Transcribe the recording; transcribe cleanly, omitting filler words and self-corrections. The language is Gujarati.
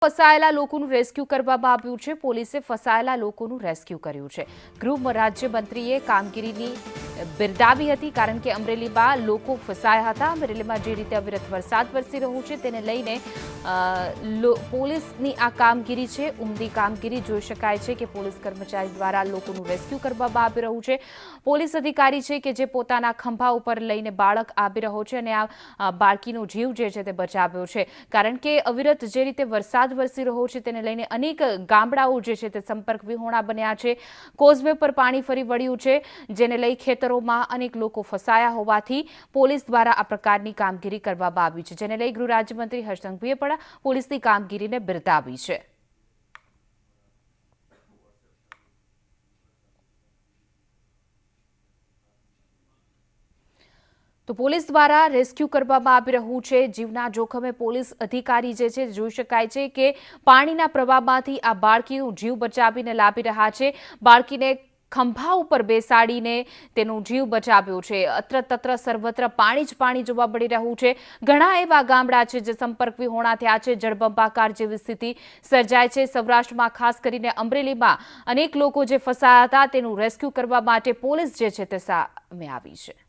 ફસાયેલા લોકોનું રેસ્ક્યુ કરવામાં આવ્યું છે। પોલીસે ફસાયેલા લોકોનું રેસ્ક્યુ કર્યું છે। ગૃહ રાજ્યમંત્રીએ કામગીરીની બિરદાવી હતી, કારણ કે અમરેલીમાં લોકો ફસાયા હતા। અમરેલીમાં જે રીતે અવિરત વરસાદ વરસી રહ્યો છે તેને લઈને પોલીસની આ કામગીરી છે, ઉમદી કામગીરી જોઈ શકાય છે કે પોલીસ કર્મચારી દ્વારા લોકોનું રેસ્ક્યુ કરવામાં આવી રહ્યું છે। પોલીસ અધિકારી છે કે જે પોતાના ખંભા ઉપર લઈને બાળક આવી રહ્યો છે અને આ બાળકીનો જીવ જે છે તે બચાવ્યો છે, કારણ કે અવિરત જે રીતે વરસાદ વરસી રહ્યો છે તેને લઈને અનેક ગામડાઓ જે છે તે સંપર્ક વિહોણા બન્યા છે। કોઝવે પર પાણી ફરી વળ્યું છે, જેને લઈ ખેતરોમાં અનેક લોકો ફસાયા હોવાથી પોલીસ દ્વારા આ પ્રકારની કામગીરી કરવામાં આવી છે, જેને લઈ ગૃહ રાજ્યમંત્રી હર્ષ સંઘવીએ પણ પોલીસની કામગીરીને બિરદાવી છે। તો પોલીસ દ્વારા રેસ્ક્યુ કરવામાં આવી રહ્યું છે। જીવના જોખમે પોલીસ અધિકારી જે છે જોઈ શકાય છે કે પાણીના પ્રવાહમાંથી આ બાળકીનો જીવ બચાવીને લાવી રહ્યા છે। બાળકીને ખંભા ઉપર બેસાડીને તેનો જીવ બચાવ્યો છે। અત્ર તત્ર સર્વત્ર પાણી જ પાણી જોવા મળી રહ્યું છે। ઘણા એવા ગામડા છે જે સંપર્ક વિહોણા થયા છે, જળબંબાકાર જેવી સ્થિતિ સર્જાય છે। સૌરાષ્ટ્રમાં ખાસ કરીને અમરેલીમાં અનેક લોકો જે ફસાયા હતા તેનું રેસ્ક્યુ કરવા માટે પોલીસ જે છે તે સામે આવી છે।